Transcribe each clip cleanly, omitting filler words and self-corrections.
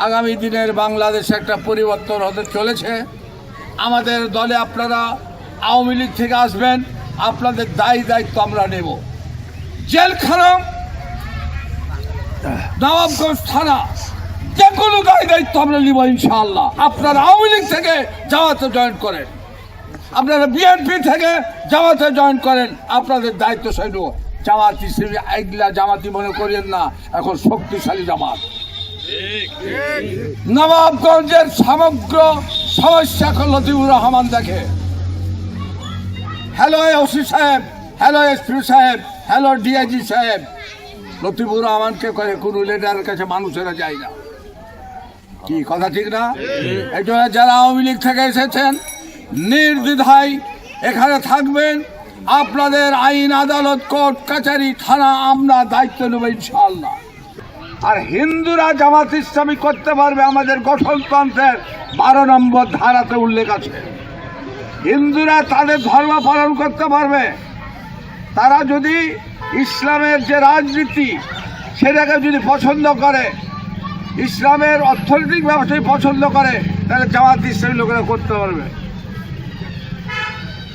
আগামী দিনের বাংলাদেশে একটা পরিবর্তন হতে চলেছে। আমাদের দলে আপনারা আওয়ামী লীগ থেকে আসবেন, আপনাদের দায়িত্ব আমরা নেব। জেলখানা, নবাবগঞ্জ থানা, যে কোনো দায়িত্ব আমরা নিব ইনশাআল্লাহ। আপনারা আওয়ামী লীগ থেকে জামাতে জয়েন করেন, আপনারা বিএনপি থেকে জামাতে জয়েন করেন, আপনাদের দায়িত্ব সৈন্য। জামাতি এগুলা জামাতি মনে করেন না, এখন শক্তিশালী জামাত। নবাবগঞ্জের সমগ্র সমস্যা লতিফুর রহমান দেখে। হ্যালো ওসি সাহেব, হ্যালো এসপি সাহেব, হ্যালো ডিআইজি সাহেব। লতিফুর রহমানকে করে কোনো লিডারের কাছে মানুষেরা যায় না। কি কথা ঠিক না? এই জন্য যারা আওয়ামী লীগ থেকে এসেছেন নির্দ্বিধায় এখানে থাকবেন। আপনাদের আইন, আদালত, কোর্ট, কাছারি, থানা আমরা দায়িত্ব নেব ইনশাআল্লাহ। আর হিন্দুরা জামাত ইসলামী করতে পারবে, আমাদের গঠনতন্ত্রের 12 নম্বর ধারাতে উল্লেখ আছে। হিন্দুরা তাদের ধর্ম পালন করতে পারবে। তারা যদি ইসলামের যে রাজনীতি সেটাকে যদি পছন্দ করে, ইসলামের অর্থনৈতিক ব্যবসায় পছন্দ করে, তাহলে জামাত ইসলামী লোকেরা করতে পারবে।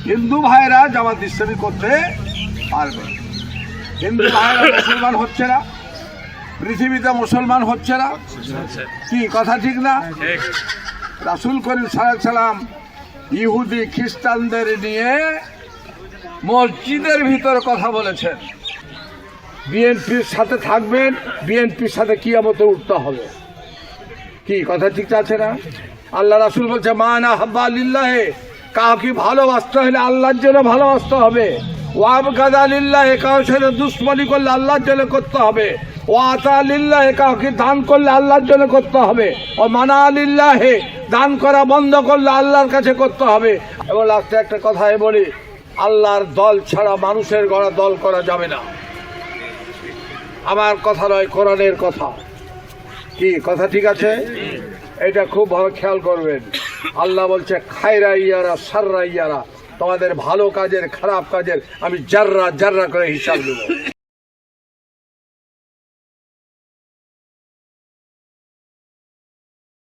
হিন্দু ভাইয়েরা জামাত ইসলামী করতে পারবে। হিন্দু ভাইয়েরা মুসলমান হচ্ছে না, পৃথিবীতে মুসলমান হচ্ছে না। কি কথা ঠিক না? রাসূল করিম সাল্লাল্লাহু আলাইহি ওয়াসাল্লাম ইহুদি খ্রিস্টানদের নিয়ে মসজিদের ভিতরে কথা বলেছেন। বিএনপির সাথে থাকবেন, বিএনপির সাথে কিয়ামতে উঠতে হবে। কি কথা ঠিক আছে না? আল্লাহ রাসূল বলছে মানা হাব্বা লিল্লাহে, কাউকে ভালোবাসতে হলে আল্লাহর জন্য ভালোবাসতে হবে। ওয়াবগাদা লিল্লাহে, কারোর সাথে দুশ্মনী করলে আল্লাহর জন্য করতে হবে। ওয়াতা লিল্লাহে, কাউকে দান করলে আল্লাহর জন্য করতে হবে। ও মানা লিল্লাহে, দান করা বন্ধ করলে আল্লাহর কাছে করতে হবে। এবং লাস্টে একটা কথাই বলি, আল্লাহর দল ছাড়া মানুষের গড়া দল করা যাবে না। আমার কথা নয়, কোরআনের কথা। কি কথা ঠিক আছে? এটা খুব ভালো খেয়াল করবেন। আল্লাহ বলছে খায়রা ইয়ারা সাররা ইয়ারা, তোমাদের ভালো কাজের খারাপ কাজের আমি জাররা জাররা করে হিসাব দেব।